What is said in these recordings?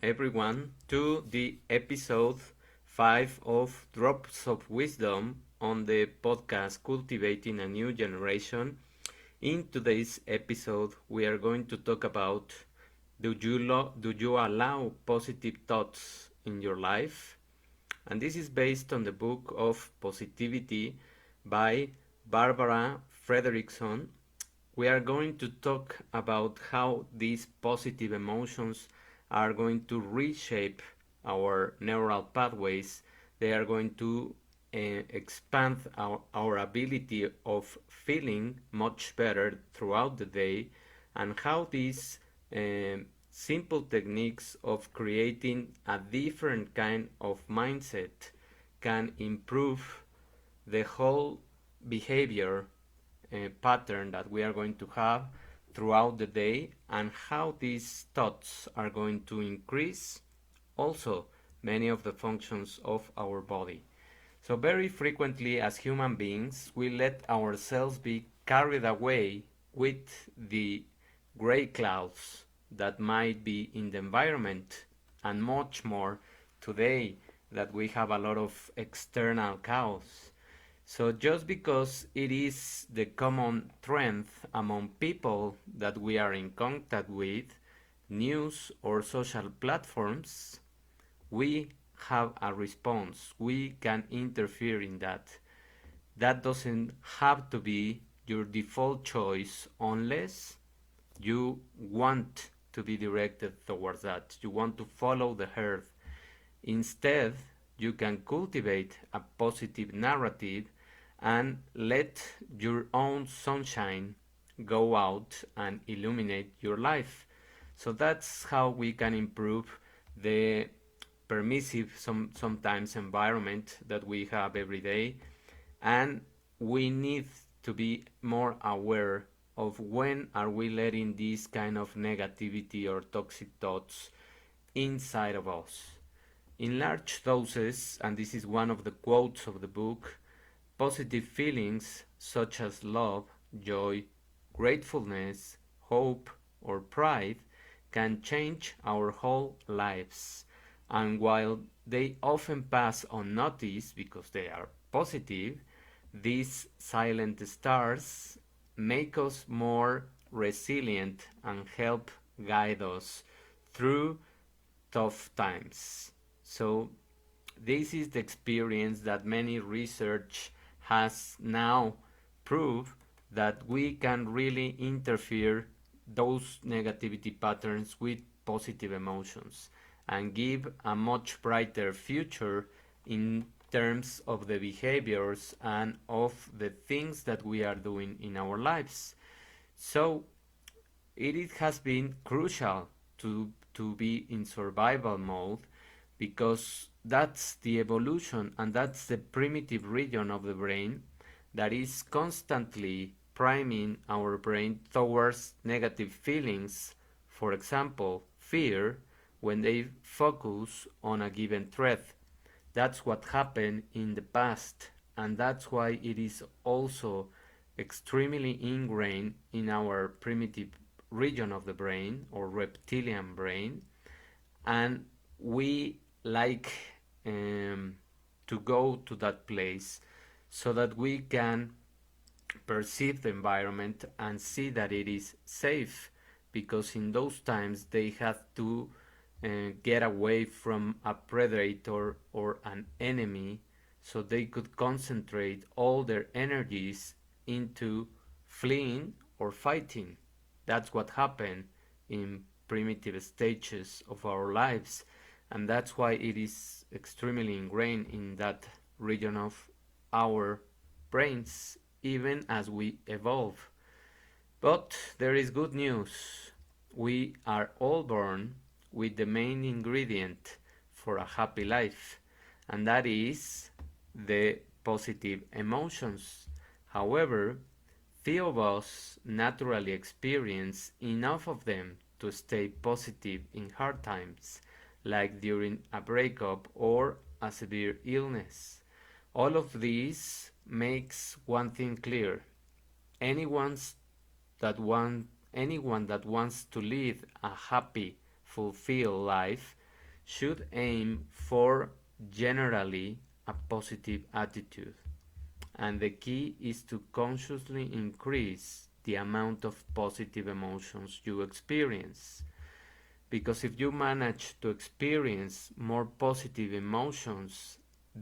everyone to the episode 5 of Drops of Wisdom on the podcast Cultivating a New Generation. In today's episode, we are going to talk about do you allow positive thoughts in your life? And this is based on the book of Positivity by Barbara Fredrickson. We are going to talk about how these positive emotions are going to reshape our neural pathways. They are going to expand our ability of feeling much better throughout the day, and how these simple techniques of creating a different kind of mindset can improve the whole behavior pattern that we are going to have throughout the day, and how these thoughts are going to increase also many of the functions of our body. So, very frequently, as human beings, we let ourselves be carried away with the gray clouds that might be in the environment, and much more today that we have a lot of external chaos. So just because it is the common trend among people that we are in contact with, news or social platforms, we have a response. We can interfere in that. That doesn't have to be your default choice unless you want to be directed towards that. You want to follow the herd. Instead, you can cultivate a positive narrative and let your own sunshine go out and illuminate your life. So that's how we can improve the permissive sometimes environment that we have every day, and we need to be more aware of when are we letting this kind of negativity or toxic thoughts inside of us. In large doses, and this is one of the quotes of the book, positive feelings such as love, joy, gratefulness, hope, or pride can change our whole lives. And while they often pass unnoticed because they are positive, these silent stars make us more resilient and help guide us through tough times. So, this is the experience that many research has now proved that we can really interfere those negativity patterns with positive emotions and give a much brighter future in terms of the behaviors and of the things that we are doing in our lives. So it has been crucial to be in survival mode, because that's the evolution and that's the primitive region of the brain that is constantly priming our brain towards negative feelings. For example, fear, when they focus on a given threat. That's what happened in the past, and that's why it is also extremely ingrained in our primitive region of the brain or reptilian brain, and we like to go to that place so that we can perceive the environment and see that it is safe, because in those times they have to get away from a predator or an enemy, so they could concentrate all their energies into fleeing or fighting. That's what happened in primitive stages of our lives, and that's why it is extremely ingrained in that region of our brains, even as we evolve. But there is good news. We are all born with the main ingredient for a happy life, and that is the positive emotions. However, few of us naturally experience enough of them to stay positive in hard times, like during a breakup or a severe illness. All of these makes one thing clear. Anyone's anyone that wants to live a happy, fulfilled life should aim for generally a positive attitude. And the key is to consciously increase the amount of positive emotions you experience. Because if you manage to experience more positive emotions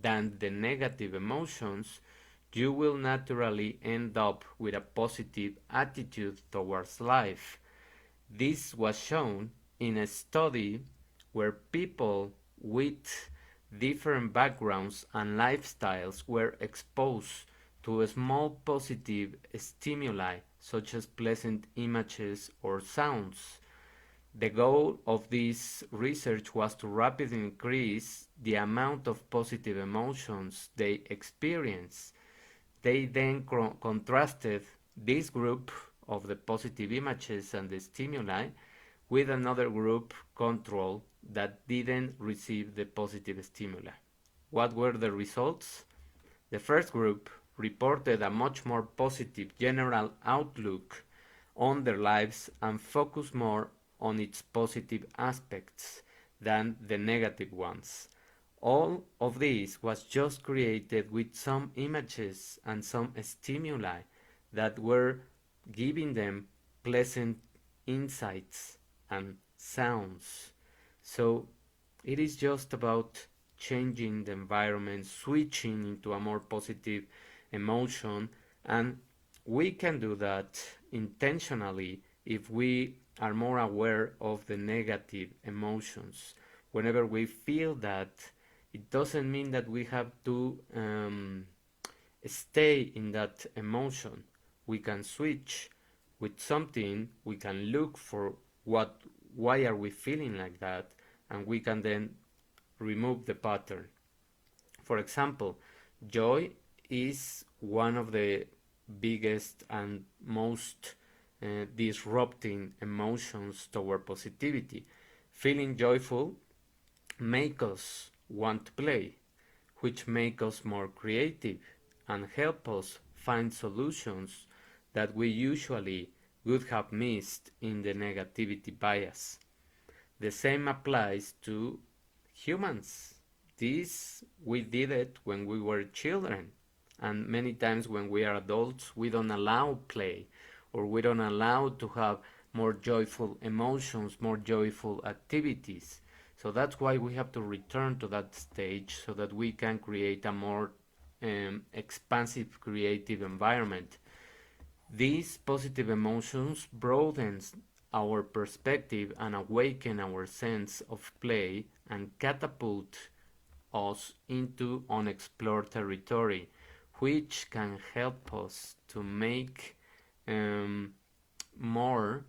than the negative emotions, you will naturally end up with a positive attitude towards life. This was shown in a study where people with different backgrounds and lifestyles were exposed to a small positive stimuli such as pleasant images or sounds. The goal of this research was to rapidly increase the amount of positive emotions they experience. They then contrasted this group of the positive images and the stimuli with another group control that didn't receive the positive stimuli. What were the results? The first group reported a much more positive general outlook on their lives and focused more on its positive aspects than the negative ones. All of this was just created with some images and some stimuli that were giving them pleasant insights and sounds. So it is just about changing the environment, switching into a more positive emotion, and we can do that intentionally if we are more aware of the negative emotions. Whenever we feel that, it doesn't mean that we have to stay in that emotion. We can switch with something, we can look for why are we feeling like that, and we can then remove the pattern. For example, joy is one of the biggest and most disrupting emotions toward positivity. Feeling joyful make us want to play, which make us more creative and help us find solutions that we usually would have missed in the negativity bias. The same applies to humans. This we did it when we were children, and many times when we are adults we don't allow play, or we don't allow to have more joyful emotions, more joyful activities. So that's why we have to return to that stage so that we can create a more expansive creative environment. These positive emotions broadens our perspective and awaken our sense of play and catapult us into unexplored territory, which can help us to make more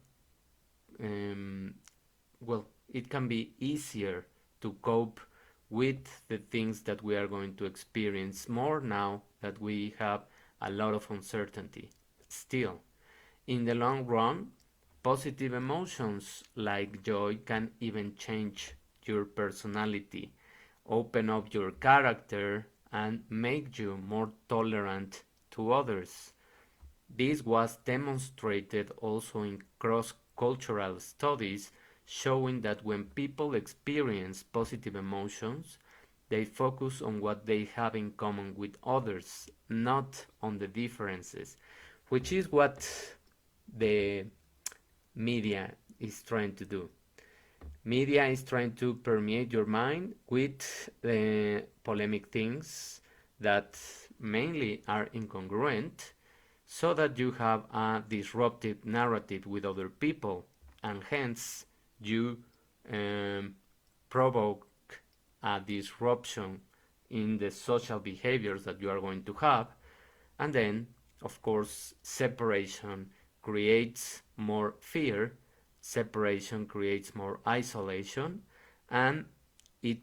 well, it can be easier to cope with the things that we are going to experience more now that we have a lot of uncertainty. Still, in the long run, positive emotions like joy can even change your personality, open up your character, and make you more tolerant to others. This was demonstrated also in cross-cultural studies showing that when people experience positive emotions, they focus on what they have in common with others, not on the differences, which is what the media is trying to do. Media is trying to permeate your mind with polemic things that mainly are incongruent so that you have a disruptive narrative with other people, and hence you provoke a disruption in the social behaviors that you are going to have. And then, of course, separation creates more fear, separation creates more isolation, and it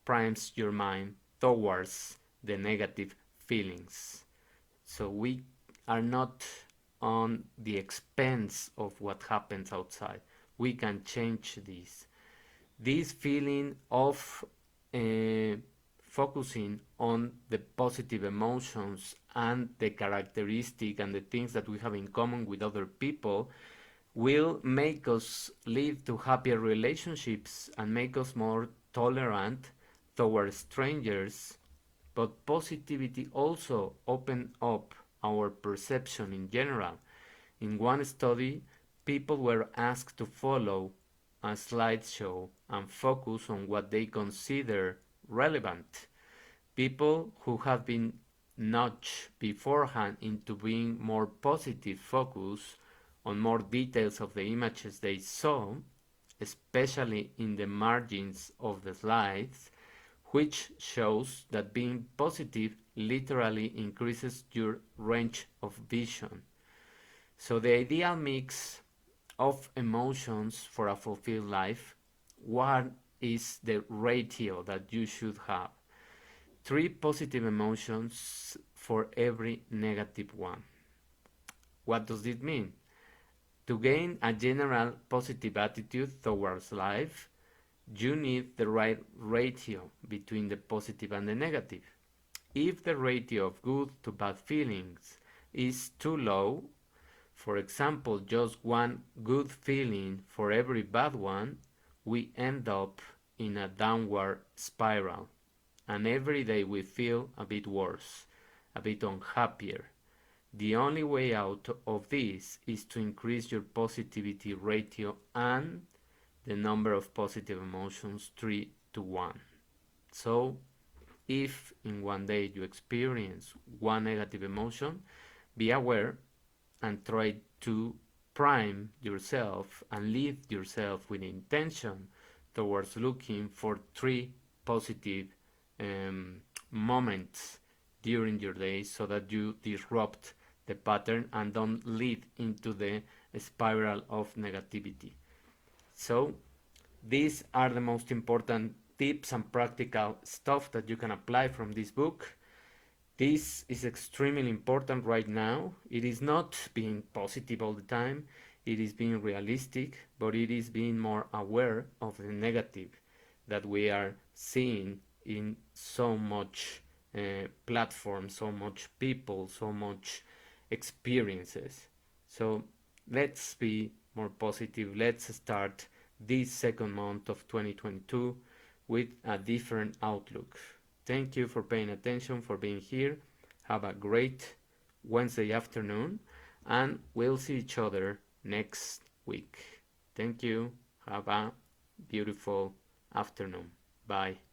primes your mind towards the negative feelings. So we are not on the expense of what happens outside. We can change this. This feeling of focusing on the positive emotions and the characteristic and the things that we have in common with other people will make us lead to happier relationships and make us more tolerant towards strangers, but positivity also opened up our perception in general. In one study, people were asked to follow a slideshow and focus on what they consider relevant. People who have been nudged beforehand into being more positive focus on more details of the images they saw, especially in the margins of the slides, which shows that being positive literally increases your range of vision. So the ideal mix of emotions for a fulfilled life, what is the ratio that you should have? 3 positive emotions for every negative one. What does it mean? To gain a general positive attitude towards life, you need the right ratio between the positive and the negative. If the ratio of good to bad feelings is too low, for example, just one good feeling for every bad one, we end up in a downward spiral. And every day we feel a bit worse, a bit unhappier. The only way out of this is to increase your positivity ratio and the number of positive emotions 3 to 1. So, if in one day you experience one negative emotion, be aware and try to prime yourself and lead yourself with intention towards looking for 3 positive um, moments during your day so that you disrupt the pattern and don't lead into the spiral of negativity. So these are the most important tips and practical stuff that you can apply from this book. This is extremely important right now. It is not being positive all the time, it is being realistic, but it is being more aware of the negative that we are seeing in so much platforms, so much people, so much experiences. So let's be more positive. Let's start this second month of 2022 with a different outlook. Thank you for paying attention, for being here. Have a great Wednesday afternoon, and we'll see each other next week. Thank you. Have a beautiful afternoon. Bye.